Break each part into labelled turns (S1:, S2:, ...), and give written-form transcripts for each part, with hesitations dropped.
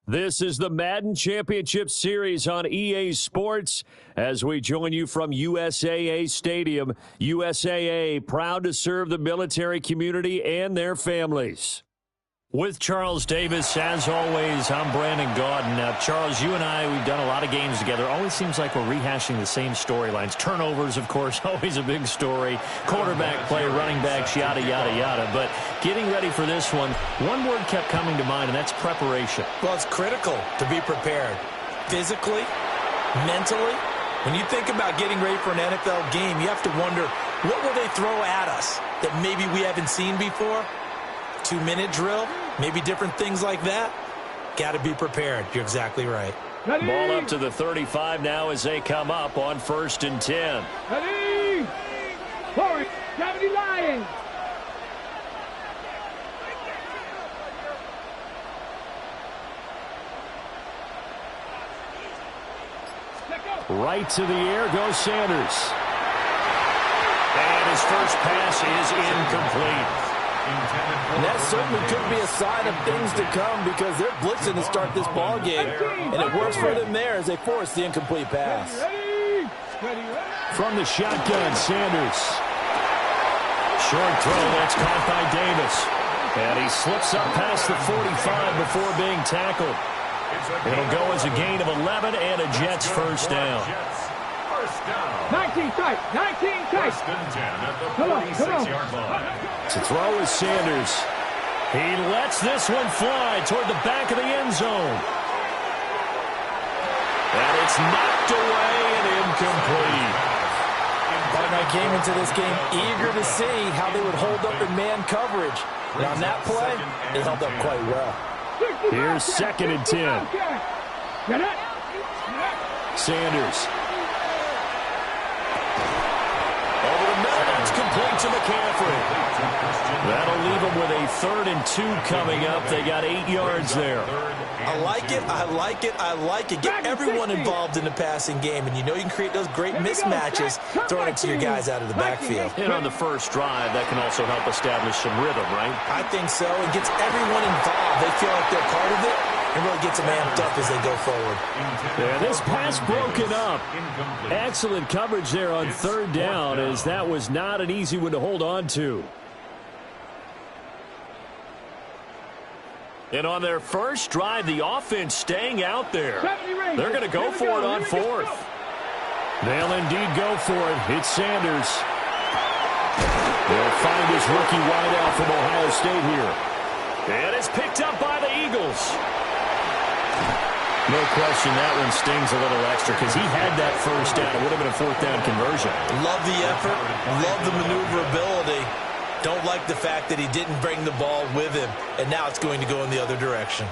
S1: This is the Madden Championship Series on EA Sports as we join you from USAA Stadium. USAA, proud to serve the military community and their families. With Charles Davis, as always, I'm Brandon Gaudin. Now, Charles, you and I, we've done a lot of games together. Always seems like we're rehashing the same storylines. Turnovers, of course, always a big story. Quarterback play, running backs, yada, yada, yada. But getting ready for this one word kept coming to mind, and that's preparation.
S2: Well, it's critical to be prepared. Physically, mentally. When you think about getting ready for an NFL game, you have to wonder, what will they throw at us that maybe we haven't seen before? 2-minute drill, maybe different things like that. Got to be prepared. You're exactly right.
S1: Ready. Ball up to the 35 now as they come up on 1st and 10.
S3: Ready? Forward, gravity line.
S1: Right to the air goes Sanders. And his first pass is incomplete.
S4: And that certainly could be a sign of things to come because they're blitzing to start this ball game, and it works for them there as they force the incomplete pass.
S1: From the shotgun, Sanders. Short throw, that's caught by Davis. And he slips up past the 45 before being tackled. It'll go as a gain of 11 and a Jets first down.
S3: 19 tight, 19 tight. Come on.
S1: To throw is Sanders. He lets this one fly toward the back of the end zone. And it's knocked away and incomplete.
S4: Partner came into this game eager to see how they would hold up in man coverage. And on that play, they held up quite well.
S1: Here's 2nd and 10. Sanders. Over the middle, it's complete to McCaffrey. That'll leave them with a 3rd and 2 coming up. They got 8 yards there.
S2: I like it. Get everyone involved in the passing game, and you know you can create those great mismatches throwing it to your guys out of the backfield.
S1: And on the first drive, that can also help establish some rhythm, right?
S2: I think so. It gets everyone involved. They feel like they're part of it, and really gets them amped up as they go forward.
S1: Yeah, this pass broken up. Excellent coverage there on 3rd down, as that was not an easy one to hold on to. And on their first drive, the offense staying out there. They're going to go for it on 4th. They'll indeed go for it. It's Sanders. They'll find his rookie wideout from Ohio State here. And it's picked up by the Eagles. No question that one stings a little extra because he had that first down. It would have been a 4th down conversion.
S2: Love the effort. Love the maneuverability. Don't like the fact that he didn't bring the ball with him, and now it's going to go in the other direction.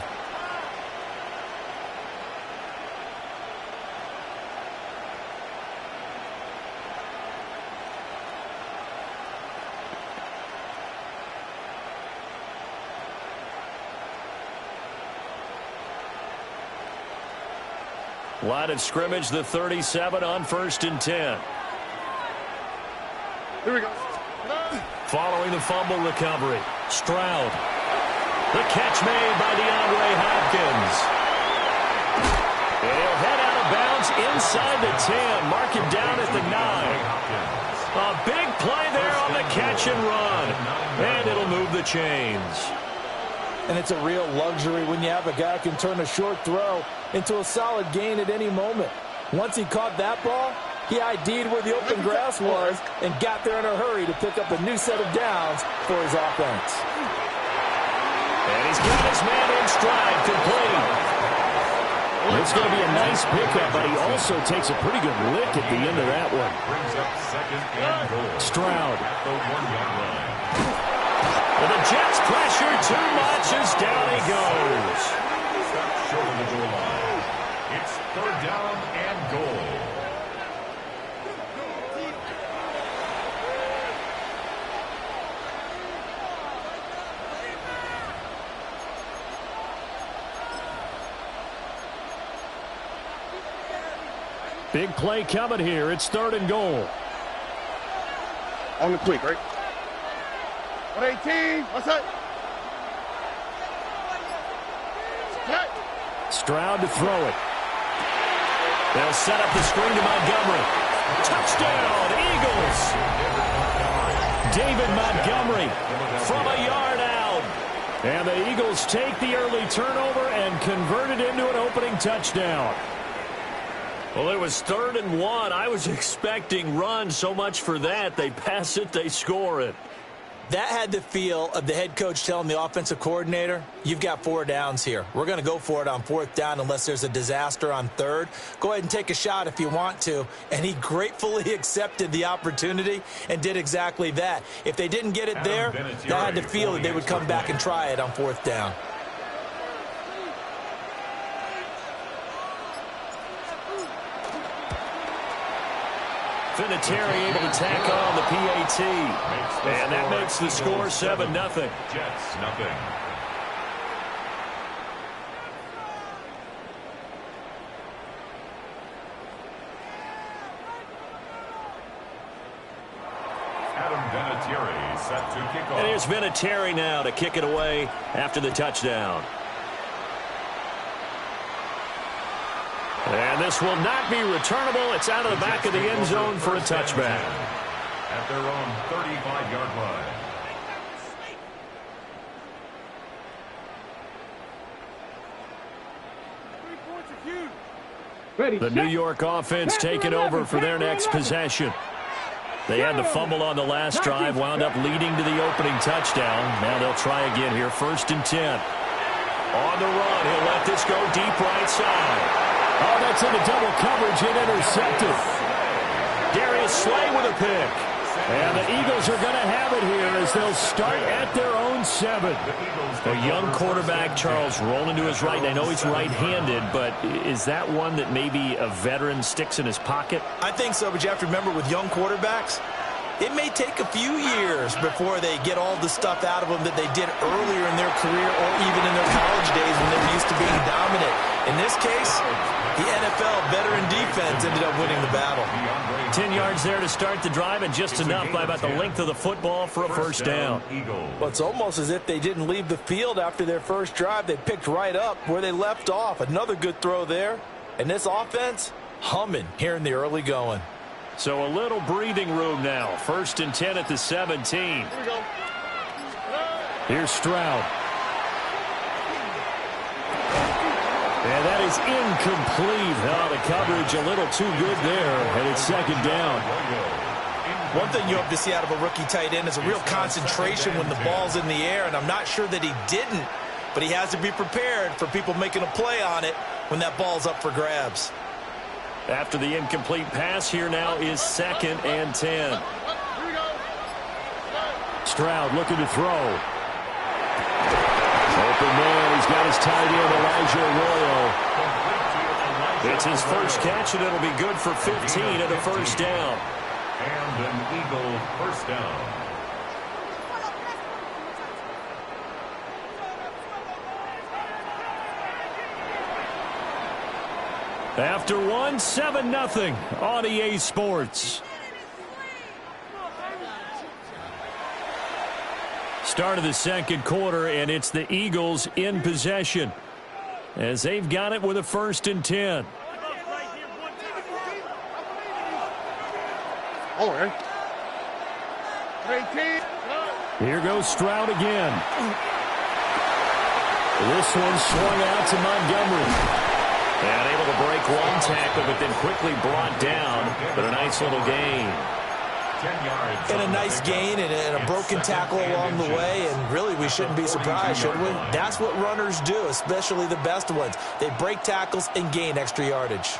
S1: Line of scrimmage, the 37 on 1st and 10.
S5: Here we go.
S1: Following the fumble recovery, Stroud. The catch made by DeAndre Hopkins. And he'll head out of bounds inside the 10. Mark him down at the 9. A big play there on the catch and run. And it'll move the chains.
S4: And it's a real luxury when you have a guy who can turn a short throw into a solid gain at any moment. Once he caught that ball, he ID'd where the open grass was and got there in a hurry to pick up a new set of downs for his offense.
S1: And he's got his man in stride, complete. It's going to be a nice pickup, but he also takes a pretty good lick at the end of that one. Stroud. And the Jets pressure too much as down he goes.
S6: Short of the goal line. It's 3rd down and goal.
S1: Big play coming here. It's 3rd and goal.
S5: On the quick, right? 118. What's that?
S1: Stroud to throw it. They'll set up the screen to Montgomery. Touchdown, Eagles! David Montgomery from a yard out. And the Eagles take the early turnover and convert it into an opening touchdown. Well, it was 3rd and 1. I was expecting run, so much for that. They pass it, they score it.
S2: That had the feel of the head coach telling the offensive coordinator, you've got 4 downs here. We're going to go for it on 4th down unless there's a disaster on 3rd. Go ahead and take a shot if you want to. And he gratefully accepted the opportunity and did exactly that. If they didn't get it there, that had the feel that they would come back and try it on 4th down.
S1: Vinatieri able to tack on the PAT. And that makes the score 7-0.
S6: Jets, nothing. Adam Vinatieri set to kick off.
S1: And here's Vinatieri now to kick it away after the touchdown. And this will not be returnable. It's out of the back of the end zone for a touchback.
S6: At their own 35-yard line.
S1: The New York offense taking over for their next possession. They had the fumble on the last drive, wound up leading to the opening touchdown. Now they'll try again here, 1st and 10. On the run, he'll let this go deep right side. Oh, that's into double coverage and intercepted. Darius Slay with a pick. And the Eagles are going to have it here as they'll start at their own 7. A young quarterback, Charles, rolling to his right. And I know he's right-handed, but is that one that maybe a veteran sticks in his pocket?
S2: I think so, but you have to remember with young quarterbacks, it may take a few years before they get all the stuff out of them that they did earlier in their career or even in their college days when they're used to being dominant. In this case, the NFL veteran defense ended up winning the battle.
S1: 10 yards there to start the drive, and just enough by about the length of the football for a 1st down.
S4: Well, it's almost as if they didn't leave the field after their first drive. They picked right up where they left off. Another good throw there. And this offense, humming here in the early going.
S1: So a little breathing room now. 1st and 10 at the 17. Here's Stroud. And that is incomplete. Oh, the coverage a little too good there, and it's 2nd down.
S2: One thing you hope to see out of a rookie tight end is a real concentration when the ball's in the air, and I'm not sure that he didn't, but he has to be prepared for people making a play on it when that ball's up for grabs.
S1: After the incomplete pass, here now is 2nd and 10. Stroud looking to throw. Open man, he's got his tight end, Elijah Arroyo. It's his first catch, and it'll be good for 15 at a 1st down.
S6: And an Eagle 1st down.
S1: After 1, 7-0 on EA Sports. Start of the 2nd quarter, and it's the Eagles in possession as they've got it with a 1st and 10. Here goes Stroud again. This one swung out to Montgomery. And able to break one tackle, but then quickly brought down. But a nice little gain.
S6: 10 yards.
S2: And a nice gain and a broken tackle along the way. And really, we shouldn't be surprised, should we? That's what runners do, especially the best ones. They break tackles and gain extra yardage.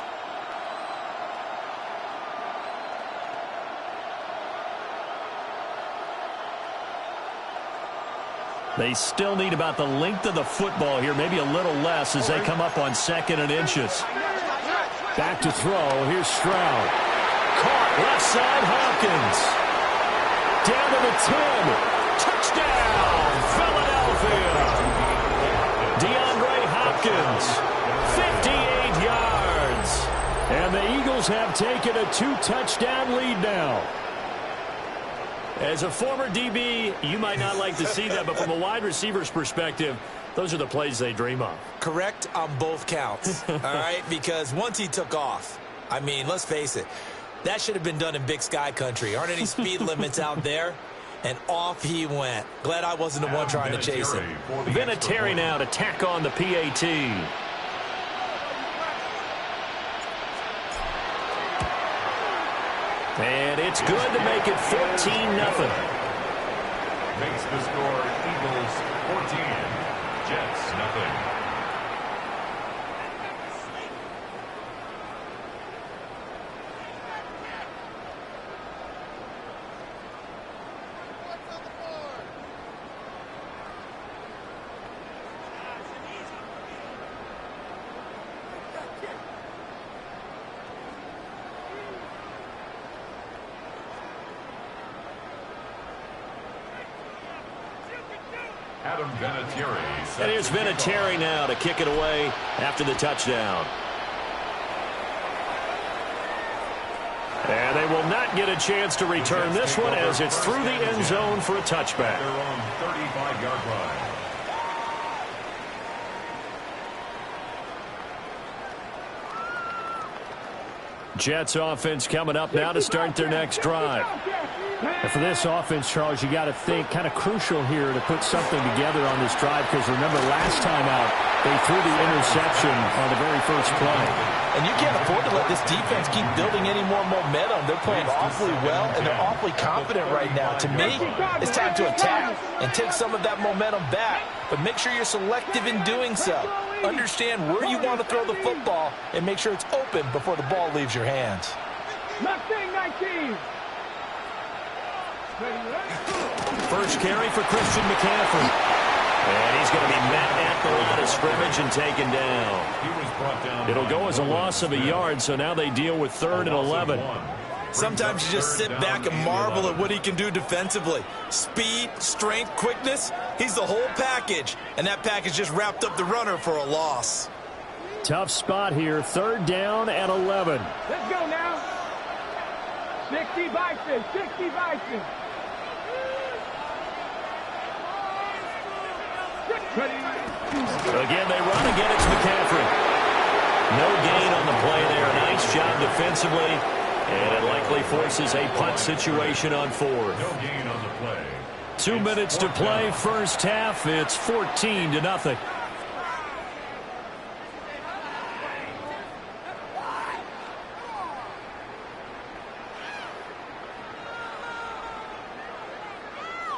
S1: They still need about the length of the football here, maybe a little less as they come up on 2nd and inches. Back to throw. Here's Stroud. Caught left side, Hopkins. Down to the 10. Touchdown, Philadelphia. DeAndre Hopkins, 58 yards. And the Eagles have taken a 2-touchdown lead now. As a former DB, you might not like to see that, but from a wide receiver's perspective, Those are the plays they dream of.
S2: Correct on both counts, all right? Because once he took off, I mean, let's face it, that should have been done in Big Sky country. Aren't any speed limits out there? And off he went. Glad I wasn't the one trying to chase him.
S1: Vinatieri now to tack on the PAT. And it's good to make it 14-0.
S6: Makes the score Eagles 14, Jets nothing. Adam Vinatieri.
S1: And here's Vinatieri now to kick it away after the touchdown. And they will not get a chance to return this one as it's through the end zone for a touchback.
S6: Their own 35-yard line.
S1: Jets offense coming up now to start their next drive.
S7: And for this offense, Charles, you got to think kind of crucial here to put something together on this drive because remember last time out they threw the interception on the very first play.
S4: And you can't afford to let this defense keep building any more momentum. They're playing awfully well, and they're awfully confident right now. To me, it's time to attack and take some of that momentum back. But make sure you're selective in doing so. Understand where you want to throw the football and make sure it's open before the ball leaves your hands.
S3: Mustang 19.
S1: First carry for Christian McCaffrey. And he's going to be met at the line of scrimmage and taken down.
S6: He was brought down.
S1: It'll go as a loss of a yard, so now they deal with 3rd and 11.
S2: Sometimes you just sit back and marvel at what he can do defensively. Speed, strength, quickness, he's the whole package. And that package just wrapped up the runner for a loss.
S7: Tough spot here, 3rd down and 11.
S3: Let's go now. 60 Bison, 60 Bison.
S1: Again, they run again. It's McCaffrey. No gain on the play there. Nice job defensively. And it likely forces a punt situation on 4th.
S6: No gain on the play.
S1: 2 minutes to play, first half. It's 14-0.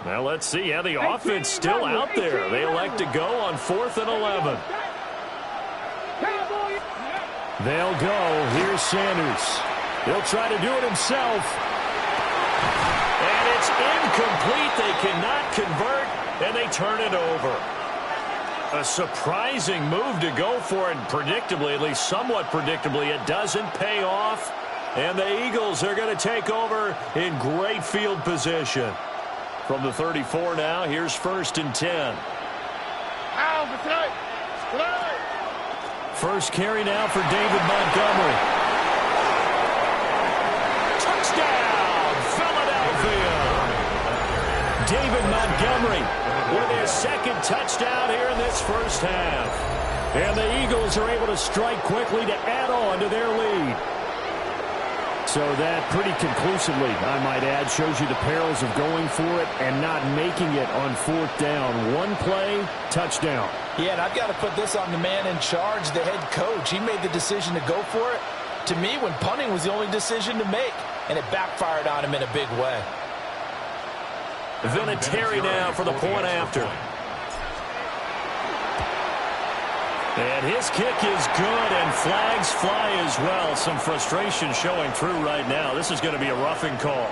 S1: Now let's see how the offense still out there. They elect to go on 4th and 11. They'll go. Here's Sanders. He'll try to do it himself. And it's incomplete. They cannot convert, and they turn it over. A surprising move to go for it, predictably, at least somewhat predictably. It doesn't pay off, and the Eagles are going to take over in great field position. From the 34 now, here's 1st and 10. First carry now for David Montgomery. Touchdown, Philadelphia! David Montgomery with his 2nd touchdown here in this first half. And the Eagles are able to strike quickly to add on to their lead. So that pretty conclusively, I might add, shows you the perils of going for it and not making it on 4th down. One play, touchdown.
S4: Yeah, and I've got to put this on the man in charge, the head coach. He made the decision to go for it. To me, when punting was the only decision to make, and it backfired on him in a big way.
S1: Vinatieri now for the point after. And his kick is good, and flags fly as well. Some frustration showing through right now. This is going to be a roughing call.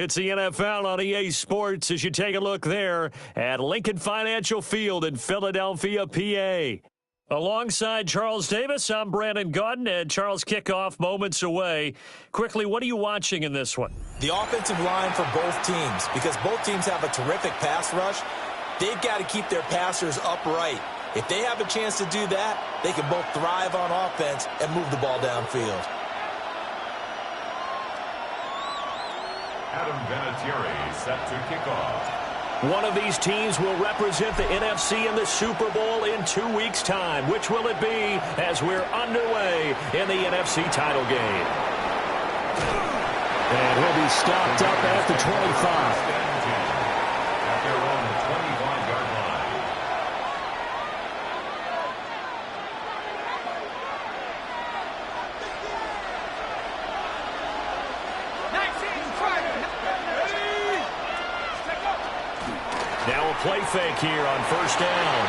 S1: It's the NFL on EA Sports as you take a look there at Lincoln Financial Field in Philadelphia, PA. Alongside Charles Davis, I'm Brandon Gaudin, and Charles, kickoff moments away. Quickly, what are you watching in this one?
S2: The offensive line for both teams, because both teams have a terrific pass rush. They've got to keep their passers upright. If they have a chance to do that, they can both thrive on offense and move the ball downfield.
S6: Adam Vinatieri set to kick off.
S1: One of these teams will represent the NFC in the Super Bowl in 2 weeks' time. Which will it be as we're underway in the NFC title game?
S7: And he'll be stopped up at the 25.
S6: At their own 25-yard line.
S1: Now a play fake here on first down.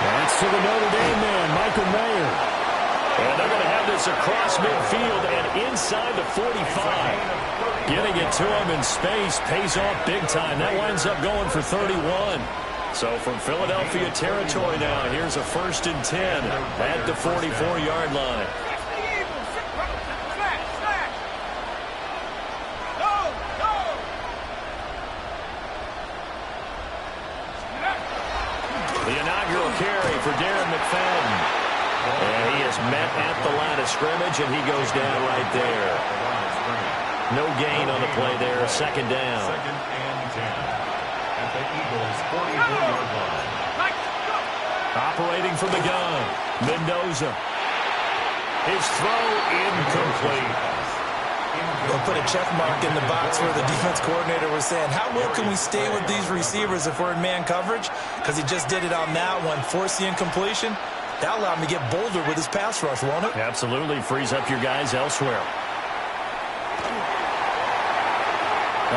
S7: That's to the Notre Dame man, Michael Mayer.
S1: And they're going to have this across midfield and inside the 45. Getting it to him in space pays off big time. That winds up going for 31. So from Philadelphia territory now, here's a 1st and 10 at the 44-yard line. The inaugural carry for Darren McFadden. And he is met at the line of scrimmage, and he goes down right there. No gain on the play there. 2nd down.
S6: 2nd and 10. At the Eagles' 44-yard line.
S1: Operating from the gun. Mendoza. His throw incomplete.
S2: They'll put a check mark in the box where the defense coordinator was saying, how well can we stay with these receivers if we're in man coverage? Because he just did it on that one. Force the incompletion. That'll allow him to get bolder with his pass rush, won't it?
S1: Absolutely. Frees up your guys elsewhere.
S7: He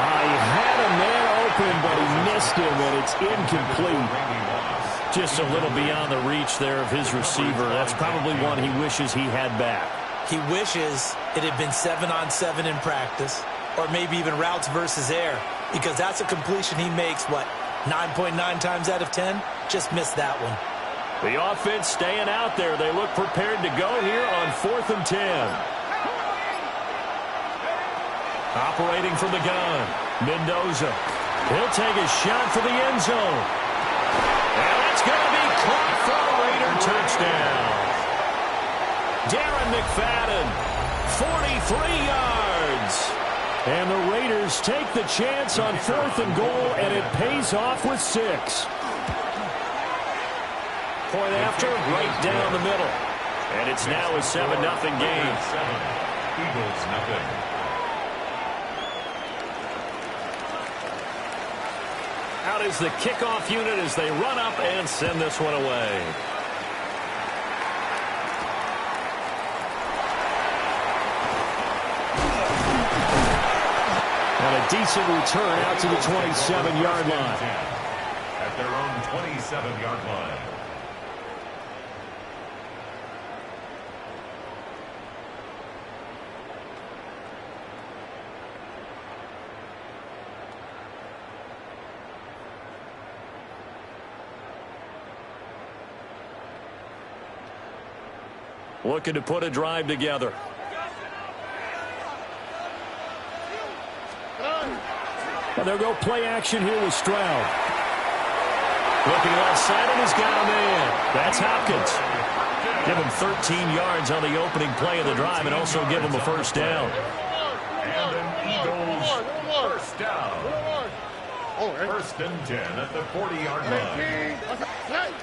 S7: had a man open, but he missed him, and it's incomplete.
S1: Just a little beyond the reach there of his receiver. That's probably one he wishes he had back.
S2: He wishes it had been 7-on-7 in practice, or maybe even routes versus air, because that's a completion he makes, 9.9 times out of 10? Just missed that one.
S1: The offense staying out there. They look prepared to go here on 4th and 10. Operating from the gun, Mendoza. He'll take a shot for the end zone. And it's going to be caught for a Raider touchdown. Darren McFadden, 43 yards.
S7: And the Raiders take the chance on 4th and goal, and it pays off with 6.
S1: Point after, right down the middle. And it's now a 7-0 game.
S6: Eagles nothing.
S1: Out is the kickoff unit as they run up and send this one away.
S7: And a decent return out to the 27-yard line.
S6: At their own 27-yard line.
S1: Looking to put a drive together.
S7: And they'll go play action here with Zreal.
S1: Looking left side, and he's got a man. That's Hopkins. Give him 13 yards on the opening play of the drive and also give him a 1st down.
S6: And an Eagles 1st down. 1st and 10 at the 40-yard line.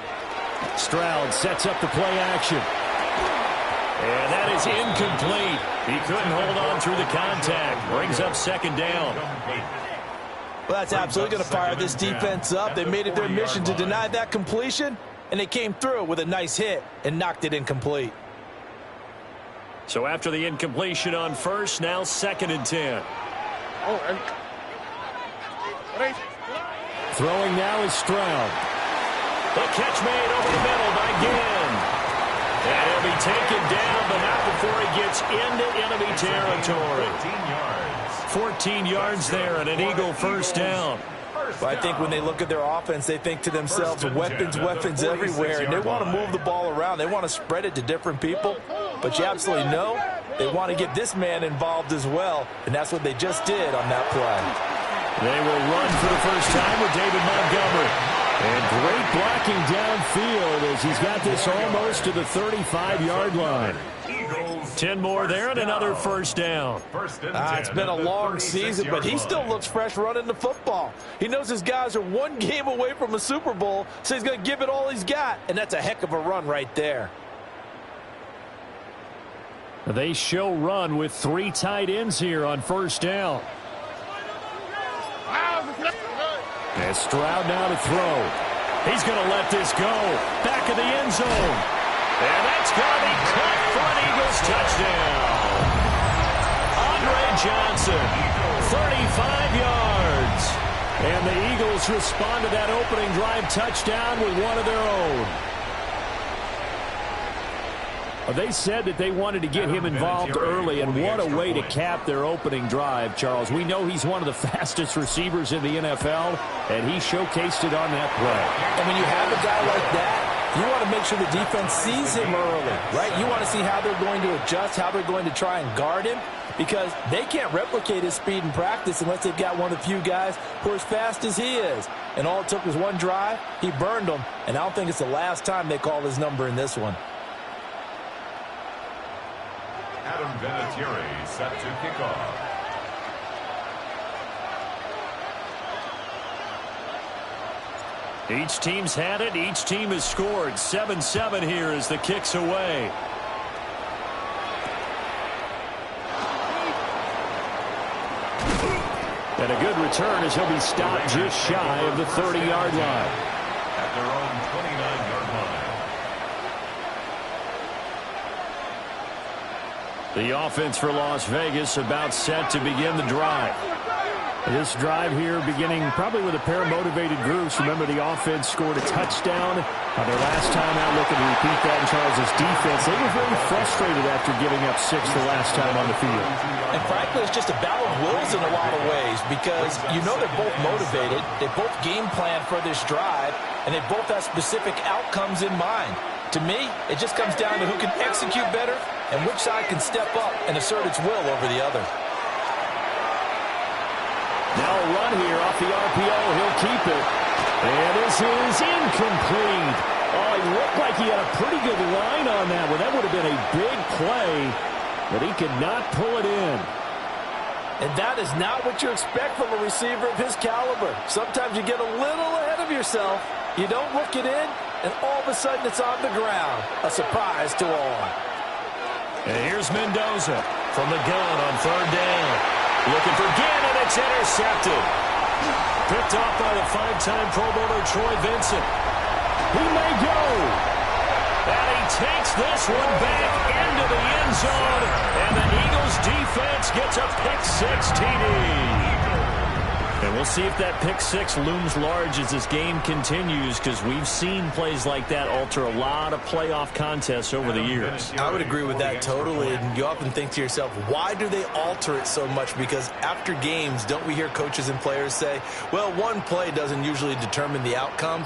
S7: Stroud sets up the play action.
S1: And that is incomplete. He couldn't hold on through the contact. Brings up 2nd down.
S2: Well, that's absolutely going to fire this defense up. They made it their mission to deny that completion, and they came through with a nice hit and knocked it incomplete.
S1: So after the incompletion on 1st, now 2nd and 10.
S7: Throwing now is Stroud.
S1: The catch made over the middle by Ginn. And he'll be taken down, but not before he gets into enemy territory. 14 yards there and an Eagle first down.
S4: But I think when they look at their offense, they think to themselves, weapons everywhere, and they want to move the ball around. They want to spread it to different people, but you absolutely know they want to get this man involved as well, and that's what they just did on that play.
S1: They will run for the first time with David Montgomery. And great blocking downfield as he's got this almost to the 35-yard line. 10 more there and another first down.
S4: It's been a long season, but he still looks fresh running the football. He knows his guys are one game away from a Super Bowl, so he's going to give it all he's got, and that's a heck of a run right there.
S1: They show run with 3 tight ends here on first down. And Stroud now to throw. He's going to let this go. Back of the end zone. And that's going to be caught for an Eagles touchdown. Andre Johnson, 35 yards. And the Eagles respond to that opening drive touchdown with one of their own. They said that they wanted to get him involved early, and what a way to cap their opening drive, Charles. We know he's one of the fastest receivers in the NFL, and he showcased it on that play.
S4: And when you have a guy like that, you want to make sure the defense sees him early, right? You want to see how they're going to adjust, how they're going to try and guard him, because they can't replicate his speed in practice unless they've got one of the few guys who are as fast as he is. And all it took was one drive. He burned them, and I don't think it's the last time they call his number in this one.
S6: Adam Vinatieri set to kick off.
S1: Each team's had it. Each team has scored. 7-7 here as the kick's away. And a good return as he'll be stopped just shy of the 30-yard line.
S6: At their own 29-yard line.
S1: The offense for Las Vegas about set to begin the drive. This drive here beginning probably with a pair of motivated groups. Remember, the offense scored a touchdown their last time out. Looking to repeat that in Charles' defense. They were very frustrated after giving up 6 the last time on the field.
S4: And frankly, it's just a battle of wills in a lot of ways, because you know they're both motivated. They both game plan for this drive, and they both have specific outcomes in mind. To me, it just comes down to who can execute better and which side can step up and assert its will over the other.
S1: Now a run here off the RPO. He'll keep it. And this is incomplete. Oh, he looked like he had a pretty good line on that one. That would have been a big play, but he could not pull it in.
S4: And that is not what you expect from a receiver of his caliber. Sometimes you get a little ahead of yourself. You don't look it in, and all of a sudden it's on the ground. A surprise to all.
S1: And here's Mendoza from the gun on third down. Looking for Gannon, it's intercepted. Picked off by the 5-time Pro Bowler Troy Vincent. He may go. And he takes this one back into the end zone. And the Eagles defense gets a pick-6 TD. And we'll see if that pick-6 looms large as this game continues, because we've seen plays like that alter a lot of playoff contests over the years.
S4: I would agree with that totally. And you often think to yourself, why do they alter it so much? Because after games, don't we hear coaches and players say, well, one play doesn't usually determine the outcome?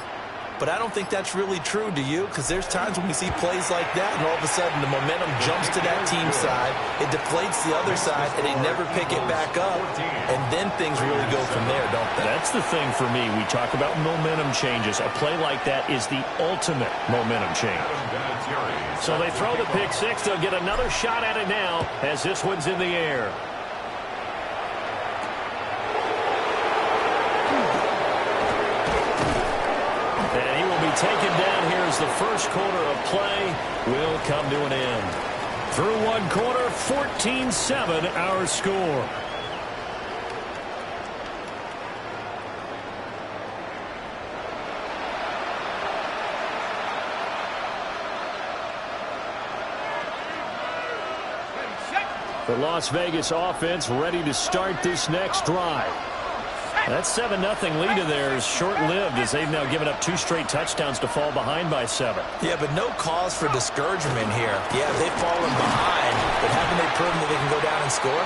S4: But I don't think that's really true, do you? Because there's times when we see plays like that, and all of a sudden the momentum jumps to that team's side, it deflates the other side, and they never pick it back up, and then things really go from there, don't they?
S1: That's the thing for me. We talk about momentum changes. A play like that is the ultimate momentum change. So they throw the pick-6. They'll get another shot at it now as this one's in the air. Taken down here as the first quarter of play will come to an end. Through one quarter, 14-7 our score. The Las Vegas offense ready to start this next drive. That 7-0 lead of theirs short-lived as they've now given up 2 straight touchdowns to fall behind by 7.
S2: Yeah, but no cause for discouragement here. Yeah, they've fallen behind, but haven't they proven that they can go down and score?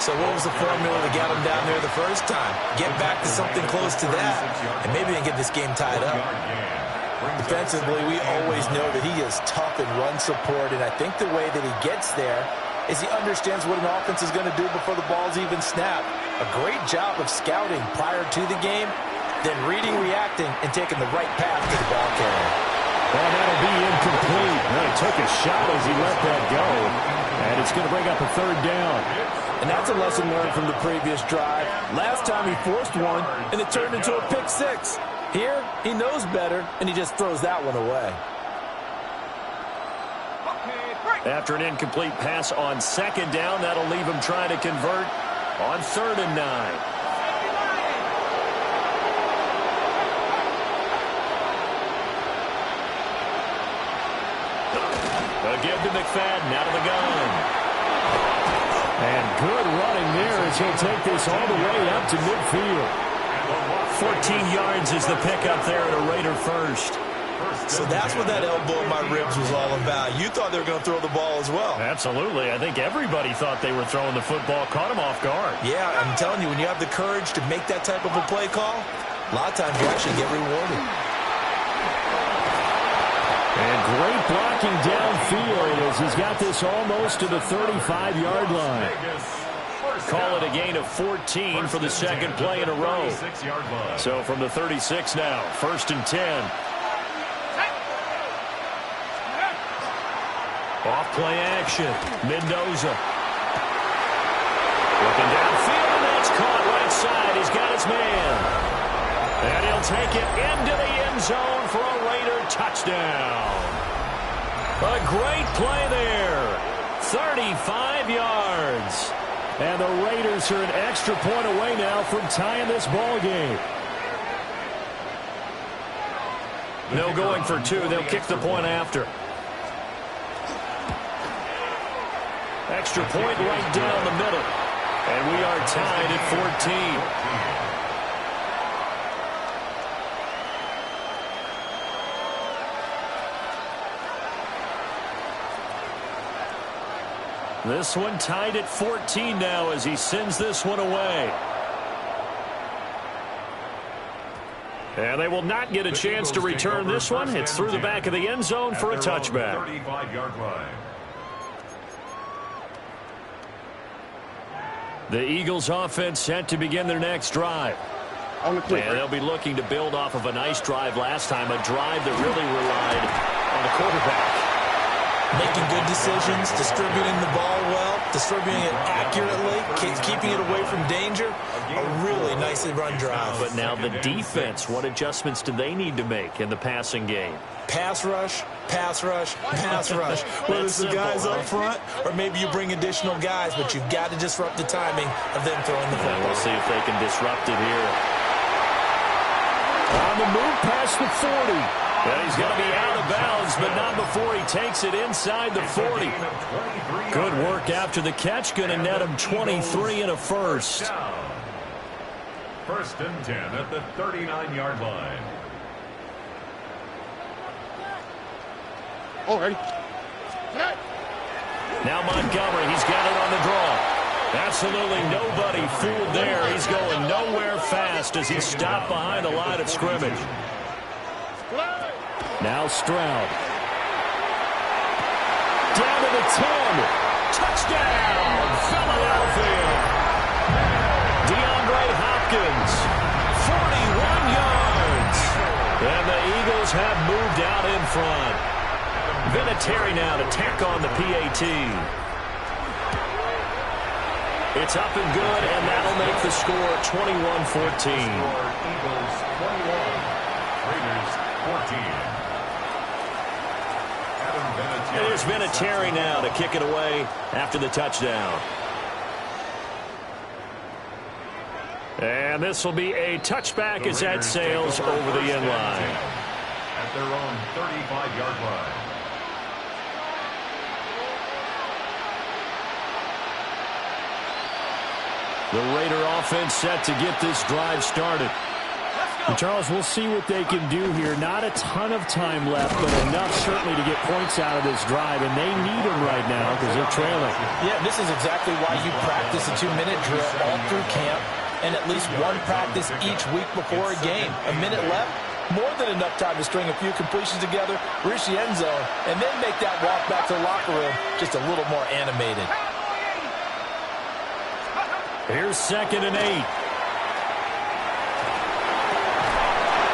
S2: So what was the formula to get them down there the first time? Get back to something close to that, and maybe they can get this game tied up. Defensively, we always know that he is tough in run support, and I think the way that he gets there is he understands what an offense is going to do before the ball's even snapped. A great job of scouting prior to the game, then reading, reacting, and taking the right path to the ball carrier.
S7: Well, that'll be incomplete. Well, he took a shot as he let that go, and it's going to bring up a 3rd down.
S4: And that's a lesson learned from the previous drive. Last time he forced one, and it turned into a pick 6. Here, he knows better, and he just throws that one away.
S1: After an incomplete pass on 2nd down, that'll leave him trying to convert on 3rd and 9. They'll give to McFadden out of the gun.
S7: And good running there as he'll take this all the way up to midfield.
S1: 14 yards is the pickup there at a Raider first.
S2: So that's what that elbow in my ribs was all about. You thought they were going to throw the ball as well.
S1: Absolutely. I think everybody thought they were throwing the football, caught him off guard.
S2: Yeah, I'm telling you, when you have the courage to make that type of a play call, a lot of times you actually get rewarded.
S7: And great blocking downfield as he's got this almost to the 35-yard line.
S1: Call it a gain of 14 for the 2nd play in a row. So from the 36 now, 1st and 10. Off play action. Mendoza. Looking downfield, and that's caught right side. He's got his man. And he'll take it into the end zone for a Raider touchdown. A great play there. 35 yards.
S7: And the Raiders are an extra point away now from tying this ball game.
S1: No going for 2. They'll kick the point after. Extra point right down the middle. And we are tied at 14. This one tied at 14 now as he sends this one away. And they will not get a chance to return this one. It's through the back of the end zone for a touchback.
S6: 35-yard line.
S1: The Eagles offense set to begin their next drive.
S5: On the click.
S1: And they'll be looking to build off of a nice drive last time, a drive that really relied on the quarterback.
S2: Making good decisions, distributing the ball well, distributing it accurately, keeping it away from danger. A really nicely run drive.
S1: But now the defense, what adjustments do they need to make in the passing game?
S2: Pass rush, pass rush, pass rush. Whether it's the guys up front or maybe you bring additional guys, but you've got to disrupt the timing of them throwing the football.
S1: And we'll see if they can disrupt it here.
S7: On the move past the 40.
S1: And he's going to be out of bounds, but not before he takes it inside the 40. Good work after the catch. Going to net him 23 and a first.
S6: 1st and 10 at the 39-yard line.
S5: Already.
S1: Now Montgomery, he's got it on the draw. Absolutely nobody fooled there. He's going nowhere fast as he's stopped behind the line of scrimmage.
S7: Now Stroud. Down to the 10.
S1: Touchdown, Philadelphia. DeAndre Hopkins, 41 yards. And the Eagles have moved out in front. Vinatieri now to tack on the PAT. It's up and good, and that'll make the score 21-14.
S6: Eagles 21, Raiders 14.
S1: And there's Vinatieri now to kick it away after the touchdown. And this will be a touchback as that sails over the end line.
S6: At their own 35-yard line.
S1: The Raider offense set to get this drive started.
S7: And Charles, we'll see what they can do here. Not a ton of time left, but enough certainly to get points out of this drive, and they need them right now because they're trailing.
S4: Yeah, this is exactly why you practice a 2-minute drill all through camp and at least one practice each week before a game. A minute left, more than enough time to string a few completions together, reach the end zone, and then make that walk back to the locker room just a little more animated.
S1: Here's 2nd and 8.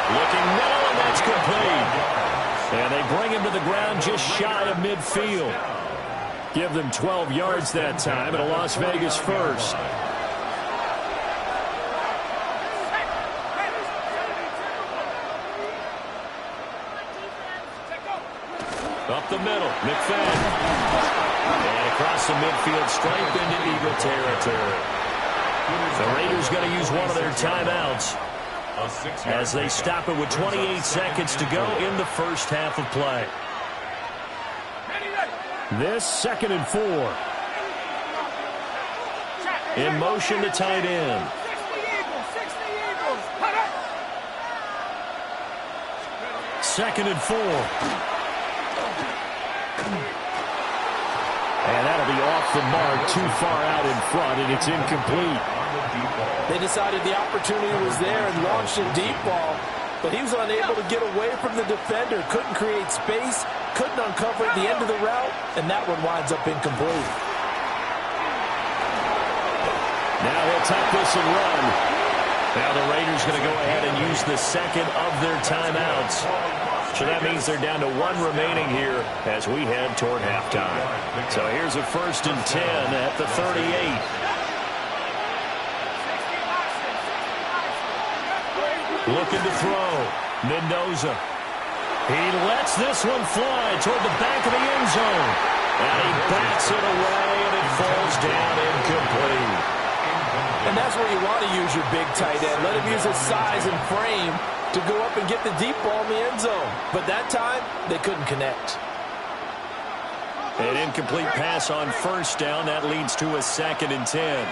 S1: Looking middle, and that's complete. And they bring him to the ground just shy of midfield. Give them 12 yards that time, and a Las Vegas first. Up the middle, McFadden. And across the midfield stripe into Eagle territory. The Raiders going to use one of their timeouts as they stop it with 28 seconds to go in the first half of play.
S7: This 2nd and 4.
S1: In motion, the tight end. 2nd and 4. And that'll be off the mark, too far out in front, and it's incomplete.
S4: They decided the opportunity was there and launched a deep ball, but he was unable to get away from the defender, couldn't create space, couldn't uncover at the end of the route, and that one winds up incomplete.
S1: Now he'll tuck this and run. Now the Raiders going to go ahead and use the second of their timeouts. So that means they're down to one remaining here as we head toward halftime. So here's a 1st and 10 at the 38. Looking to throw. Mendoza. He lets this one fly toward the back of the end zone. And he bats it away, and it falls down incomplete.
S4: And that's where you want to use your big tight end. Let him use his size and frame to go up and get the deep ball in the end zone. But that time, they couldn't connect.
S1: An incomplete pass on 1st down. That leads to a 2nd and 10.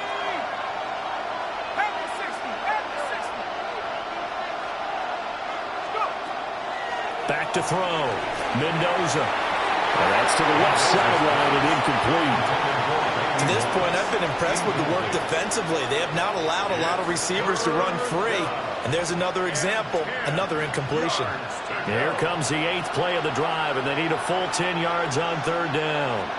S1: Back to throw. Mendoza. And that's to the left sideline and incomplete.
S2: To this point, I've been impressed with the work defensively. They have not allowed a lot of receivers to run free. And there's another example, another incompletion.
S1: Here comes the 8th play of the drive, and they need a full 10 yards on 3rd down.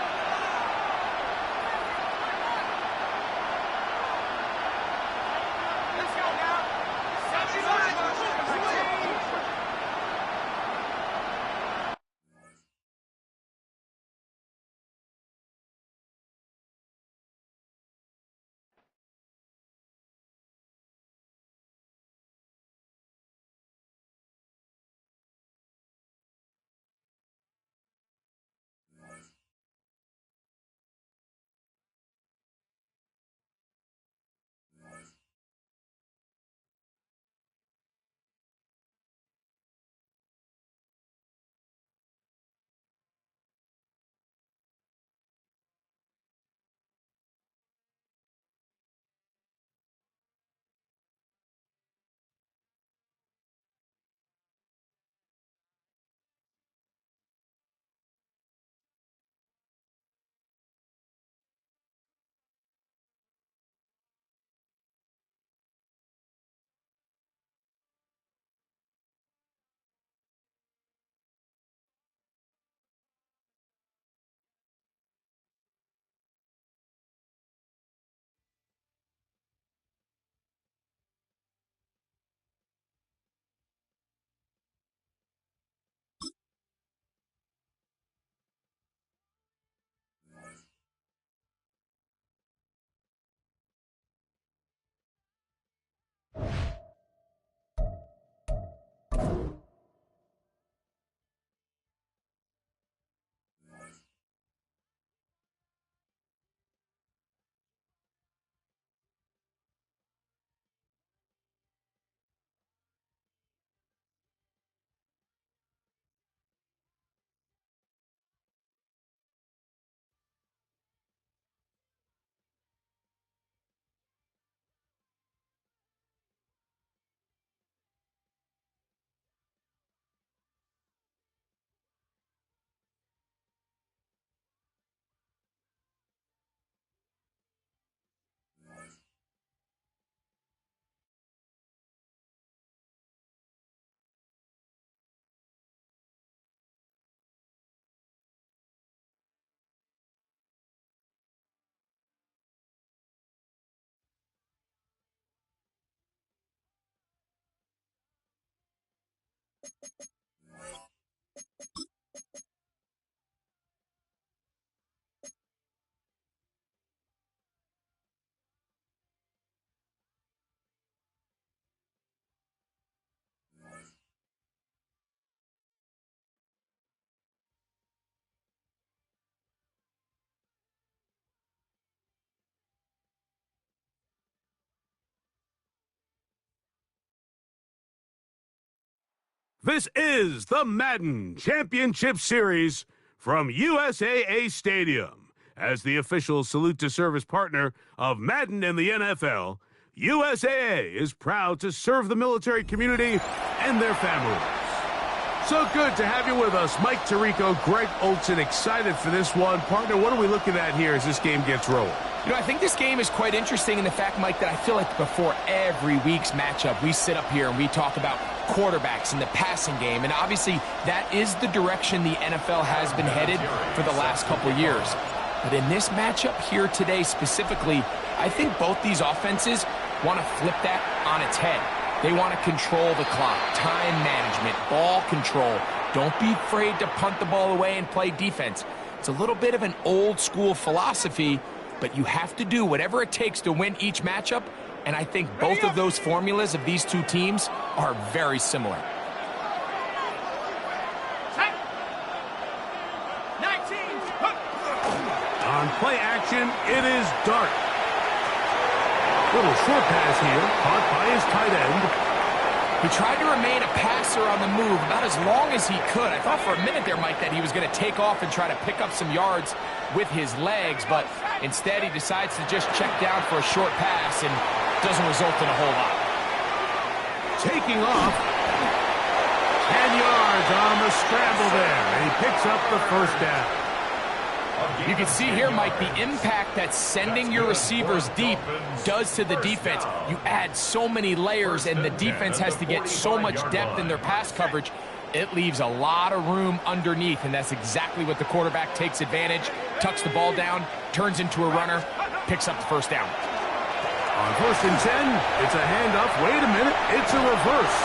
S8: This is the Madden Championship Series from USAA Stadium. As the official salute to service partner of Madden and the NFL, USAA is proud to serve the military community and their families. So good to have you with us. Mike Tirico, Greg Olson, excited for this one. Partner, what are we looking at here as this game gets rolling?
S9: You know, I think this game is quite interesting in the fact, Mike, that I feel like before every week's matchup, we sit up here and we talk about quarterbacks and the passing game. And obviously, that is the direction the NFL has been headed for the last couple years. But in this matchup here today specifically, I think both these offenses want to flip that on its head. They want to control the clock, time management, ball control. Don't be afraid to punt the ball away and play defense. It's a little bit of an old school philosophy, but you have to do whatever it takes to win each matchup, and I think both of those formulas of these two teams are very similar.
S8: On play action, it is Dart. Little short pass here, caught by his tight end.
S9: He tried to remain a passer on the move about as long as he could. I thought for a minute there, Mike, that he was going to take off and try to pick up some yards with his legs, but instead he decides to just check down for a short pass and doesn't result in a whole lot.
S8: Taking off. 10 yards on the scramble there, and he picks up the first down.
S9: You can see here, Mike, the impact that sending your receivers deep does to the defense. You add so many layers, and the defense has to get so much depth in their pass coverage. It leaves a lot of room underneath, and that's exactly what the quarterback takes advantage, tucks the ball down, turns into a runner, picks up the first down.
S8: On 1st and 10, it's a handoff. Wait a minute, it's a reverse.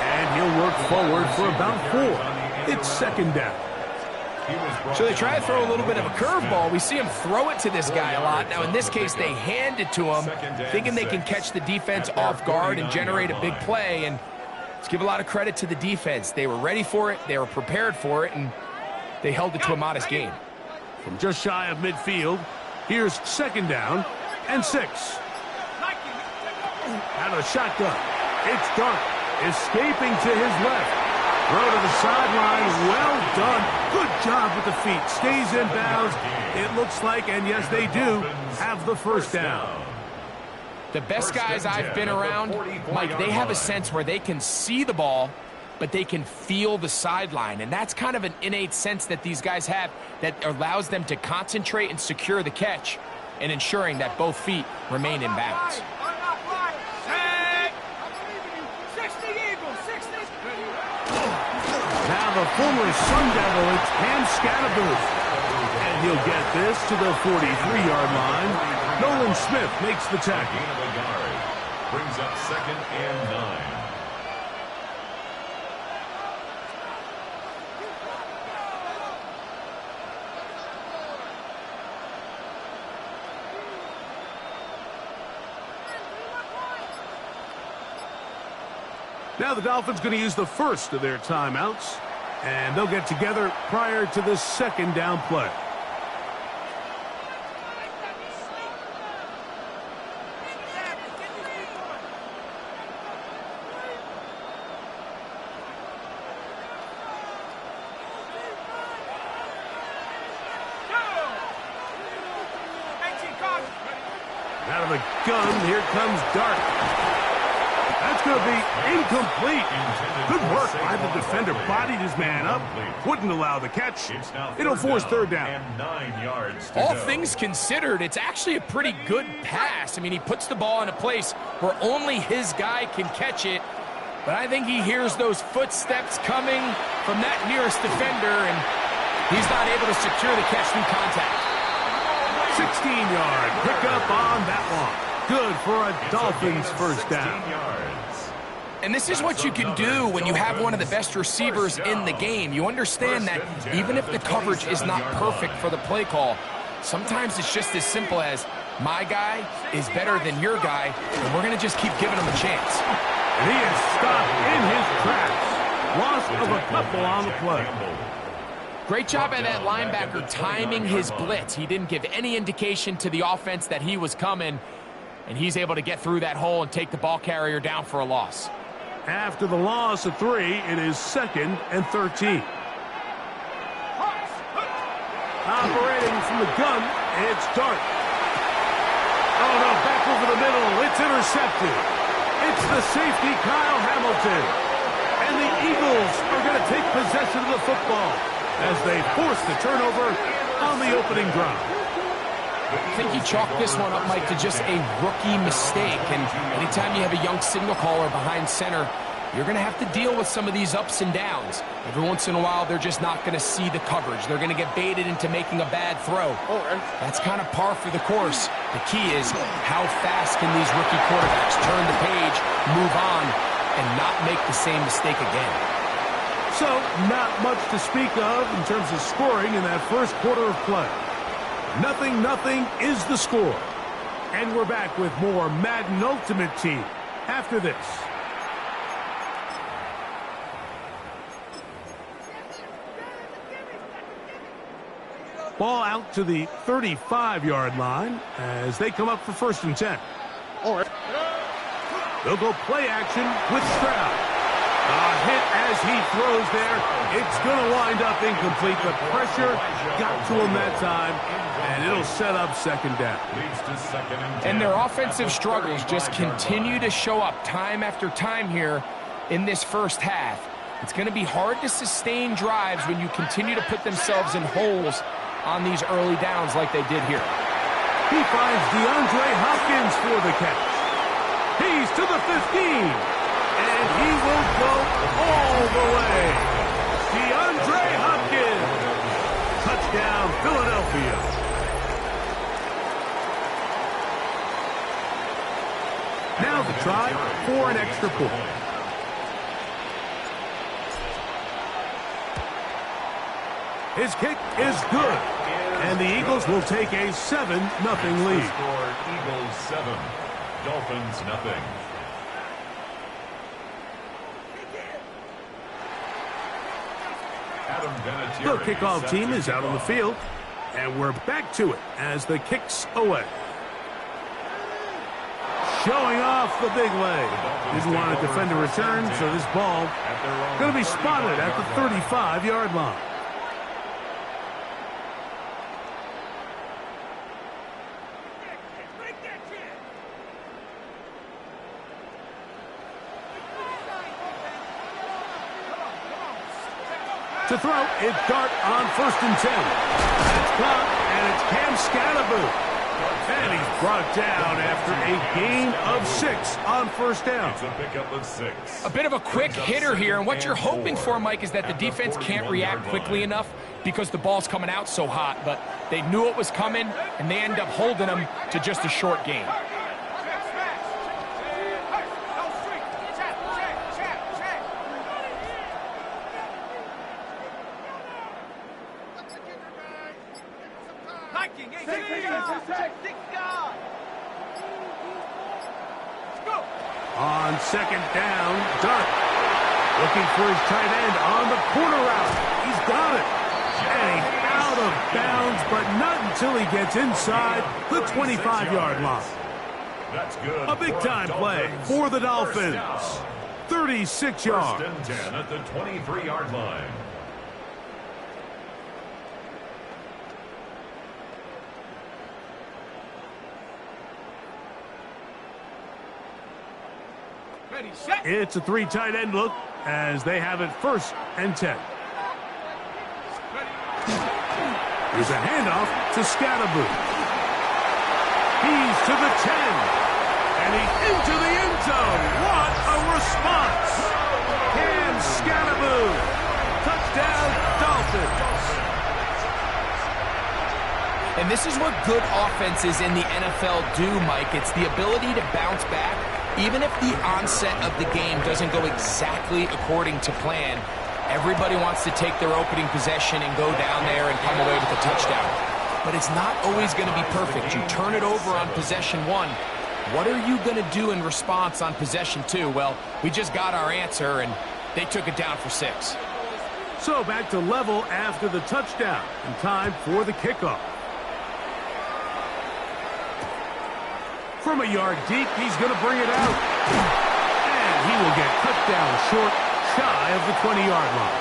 S8: And he'll work forward for about 4. It's 2nd down.
S9: So they try to throw a little bit of a curveball. We see him throw it to this guy a lot. Now, in this case, they hand it to him, thinking they can catch the defense off guard and generate a big play. And let's give a lot of credit to the defense. They were ready for it, they were prepared for it, and they held it to a modest gain.
S8: From just shy of midfield, here's 2nd down and 6. Out of the shotgun, it's Dart, escaping to his left. Throw to the sideline, well done. Good job with the feet. Stays in bounds. It looks like, and yes, they do, have the first down.
S9: The best guys I've been around, Mike, they have a sense where they can see the ball, but they can feel the sideline. And that's kind of an innate sense that these guys have that allows them to concentrate and secure the catch and ensuring that both feet remain in bounds.
S8: Now the former Sun Devil, it's Cam Scattergood. And he'll get this to the 43-yard line. Nolan Smith makes the tackle.
S6: Brings up 2nd and 9.
S8: Now the Dolphins going to use the first of their timeouts, and they'll get together prior to the 2nd down play. Out of the gun, here comes Dart. That's going to be incomplete. Good work by the defender. Bodied his man up. Wouldn't allow the catch. It'll force 3rd down.
S6: 9 yards to
S9: All
S6: go.
S9: things considered, it's actually a pretty good pass. I mean, he puts the ball in a place where only his guy can catch it. But I think he hears those footsteps coming from that nearest defender, and he's not able to secure the catch through contact.
S8: 16-yard pickup on that one. Good for a Dolphins first down.
S6: 16 yards.
S9: And this is what you can do when you have one of the best receivers in the game. You understand that even if the coverage is not perfect for the play call, sometimes it's just as simple as, my guy is better than your guy, and we're going to just keep giving him a chance.
S8: And he is stopped in his tracks. Loss of a couple on the play.
S9: Great job by that linebacker timing his blitz. He didn't give any indication to the offense that he was coming, and he's able to get through that hole and take the ball carrier down for a loss.
S8: After the loss of 3, it is 2nd and 13. Operating from the gun, it's Dart. Oh, no, back over the middle. It's intercepted. It's the safety, Kyle Hamilton. And the Eagles are going to take possession of the football as they force the turnover on the opening drive.
S9: I think he chalked this one up, Mike, to just a rookie mistake. And anytime you have a young signal caller behind center, you're going to have to deal with some of these ups and downs. Every once in a while, they're just not going to see the coverage. They're going to get baited into making a bad throw. That's kind of par for the course. The key is how fast can these rookie quarterbacks turn the page, move on, and not make the same mistake again.
S8: So, not much to speak of in terms of scoring in that first quarter of play. 0-0 is the score. And we're back with more Madden Ultimate Team after this. Ball out to the 35-yard line as they come up for 1st and 10.
S5: All right.
S8: They'll go play action with Zreal. A hit as he throws there. It's going to wind up incomplete. The pressure got to him that time, and it'll set up 2nd down.
S9: And their offensive struggles just continue to show up time after time here in this first half. It's going to be hard to sustain drives when you continue to put themselves in holes on these early downs like they did here.
S8: He finds DeAndre Hopkins for the catch. He's to the 15. And he will go all the way. DeAndre Hopkins. Touchdown, Philadelphia. Now the try for an extra point. His kick is good. And the Eagles will take a 7-0 lead.
S6: Eagles 7, Dolphins 0.
S8: The kickoff team is out on the field, and we're back to it as the kick's away. Showing off the big leg. Didn't want to defend a return, so this ball going to be spotted at the 35-yard line. To throw, it's Dart on 1st and 10. That's caught, and it's Cam Scatterboot. And he's brought down after a gain of 6 on 1st down.
S6: It's a pickup of 6.
S9: A bit of a quick hitter here, and what you're hoping for, Mike, is that the defense can't react quickly enough because the ball's coming out so hot. But they knew it was coming, and they end up holding them to just a short gain.
S8: On 2nd down, Dart looking for his tight end on the corner route. He's got it. And he's out of bounds, but not until he gets inside the 25-yard line.
S6: That's good.
S8: A big-time play for the Dolphins. 36 yards.
S6: 1st and 10 at the 23-yard line.
S8: It's a 3 tight end look as they have it 1st and 10. Here's a handoff to Scatterboot. He's to the 10. And he's into the end zone. What a response. Cam Scatterboot. Touchdown, Dolphins.
S9: And this is what good offenses in the NFL do, Mike. It's the ability to bounce back Even if the onset of the game doesn't go exactly according to plan, everybody wants to take their opening possession and go down there and come away with a touchdown. But it's not always going to be perfect. You turn it over on possession 1. What are you going to do in response on possession 2? Well, we just got our answer, and they took it down for 6.
S8: So back to level after the touchdown, and time for the kickoff. From a yard deep, he's going to bring it out. And he will get cut down short, shy of the 20-yard line.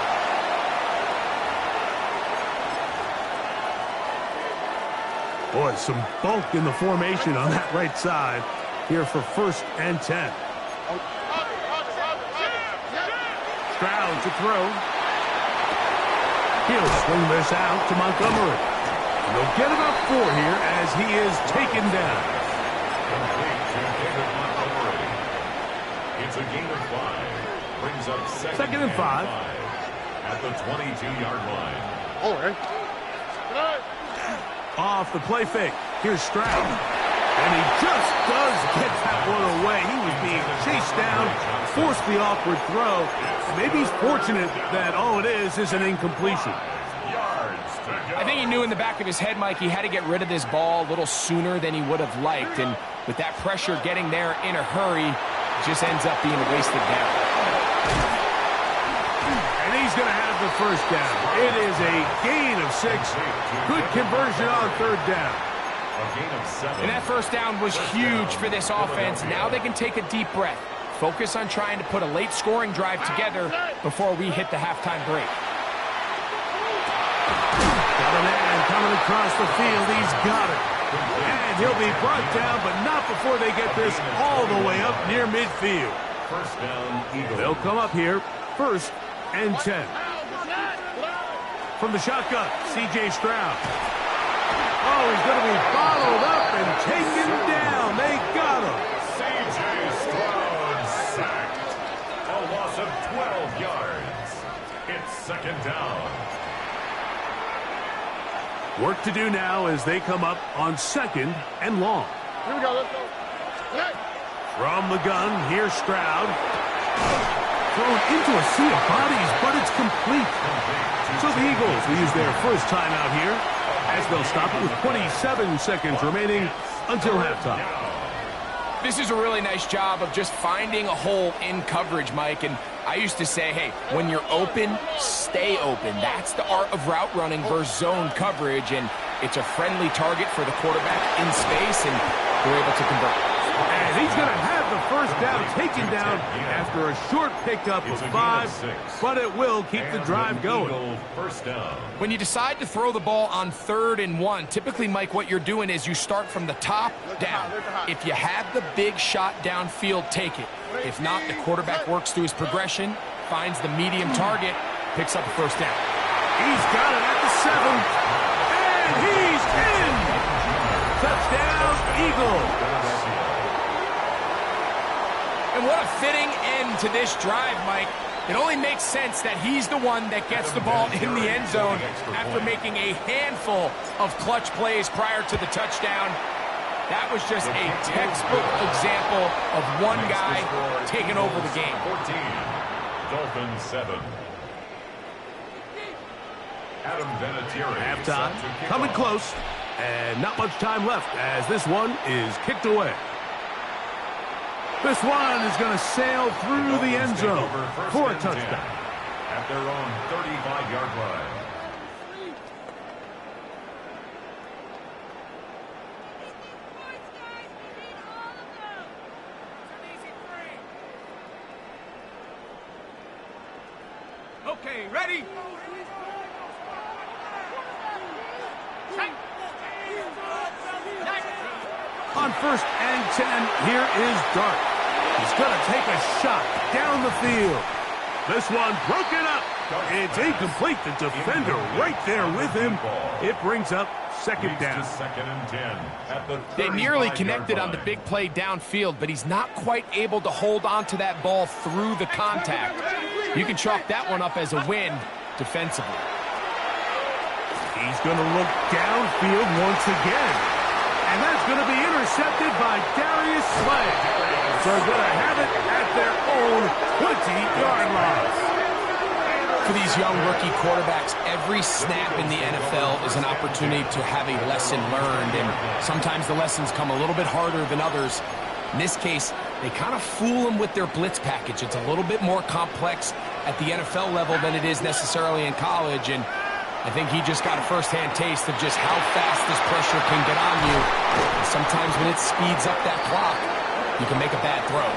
S8: Boy, some bulk in the formation on that right side here for 1st and 10. Stroud to throw. He'll swing this out to Montgomery. And they'll get about 4 here as he is taken down.
S6: It's a gain of 5. Brings up
S8: second and 5.
S6: At the 22-yard line.
S5: Oh, right.
S8: Off the play fake. Here's Stroud. And he just does get that one away. He was being chased down, forced the awkward throw. Maybe he's fortunate that all it is an incompletion.
S9: I think he knew in the back of his head, Mike, he had to get rid of this ball a little sooner than he would have liked. And with that pressure getting there in a hurry, it just ends up being a wasted down.
S8: And he's going to have the first down. It is a gain of 6. Good conversion on 3rd down.
S6: A gain of 7.
S9: And that first down was huge for this offense. Now they can take a deep breath. Focus on trying to put a late scoring drive together before we hit the halftime break.
S8: Got a man coming across the field. He's got it. And he'll be brought down, but not before they get this all the way up near midfield.
S6: First down, Eagles.
S8: They'll come up here, 1st and 10. From the shotgun, C.J. Stroud. Oh, he's going to be followed up and taken down. They got him.
S6: C.J. Stroud sacked. A loss of 12 yards. It's 2nd down.
S8: Work to do now as they come up on 2nd and long.
S5: Here we go. Let's go.
S8: From the gun, here's Stroud. Thrown into a sea of bodies, but it's complete. So the Eagles will use their first timeout here as they'll stop it with 27 seconds remaining until halftime.
S9: This is a really nice job of just finding a hole in coverage, Mike. And I used to say, hey, when you're open, stay open. That's the art of route running versus zone coverage. And it's a friendly target for the quarterback in space, and they're able to convert.
S8: And he's going to have the first down taken down after a short pickup of 5, but it will keep the drive going.
S6: First down.
S9: When you decide to throw the ball on 3rd and 1, typically, Mike, what you're doing is you start from the top down. If you have the big shot downfield, take it. If not, the quarterback works through his progression, finds the medium target, picks up a first down.
S8: He's got it at the 7, and he's in! Touchdown, Eagles!
S9: And what a fitting end to this drive, Mike. It only makes sense that he's the one that gets the ball in the end zone after making a handful of clutch plays prior to the touchdown. That was just a textbook example of one guy taking over the game.
S6: 14, Dolphins 7. Adam Vinatieri.
S8: Halftime, coming close, and not much time left as this one is kicked away. This one is going to sail through the end zone for a touchdown.
S6: At their own 35-yard line.
S3: Okay, ready?
S8: On 1st and 10, here is Dart. He's going to take a shot down the field. This one broken up. It's incomplete. The defender right there with him. It brings up 2nd down.
S6: 2nd and 10.
S9: They nearly connected on the big play downfield, but he's not quite able to hold on to that ball through the contact. You can chalk that one up as a win defensively.
S8: He's going to look downfield once again. And that's going to be intercepted by Darius Slay. So they're going to have it at their own 20-yard line.
S9: For these young rookie quarterbacks, every snap in the NFL is an opportunity to have a lesson learned, and sometimes the lessons come a little bit harder than others. In this case, they kind of fool them with their blitz package. It's a little bit more complex at the NFL level than it is necessarily in college, and I think he just got a first-hand taste of just how fast this pressure can get on you. And sometimes when it speeds up that clock, you can make a bad throw.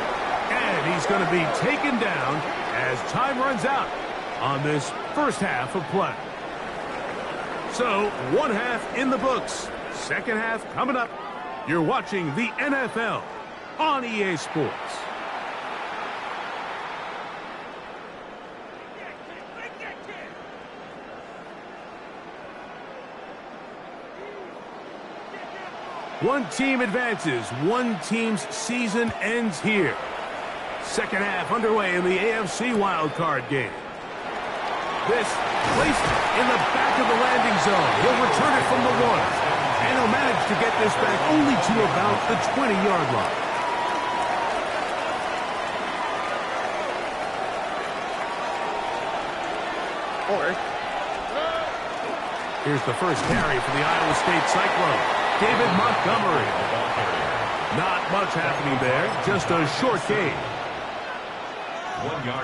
S8: And he's going to be taken down as time runs out on this first half of play. So, one half in the books. Second half coming up. You're watching the NFL on EA Sports. One team advances. One team's season ends here. Second half underway in the AFC wildcard game. This placed in the back of the landing zone. He'll return it from the 1. And he'll manage to get this back only to about the 20-yard line. Here's the first carry for the Iowa State Cyclone. David Montgomery. Not much happening there. Just a short gain.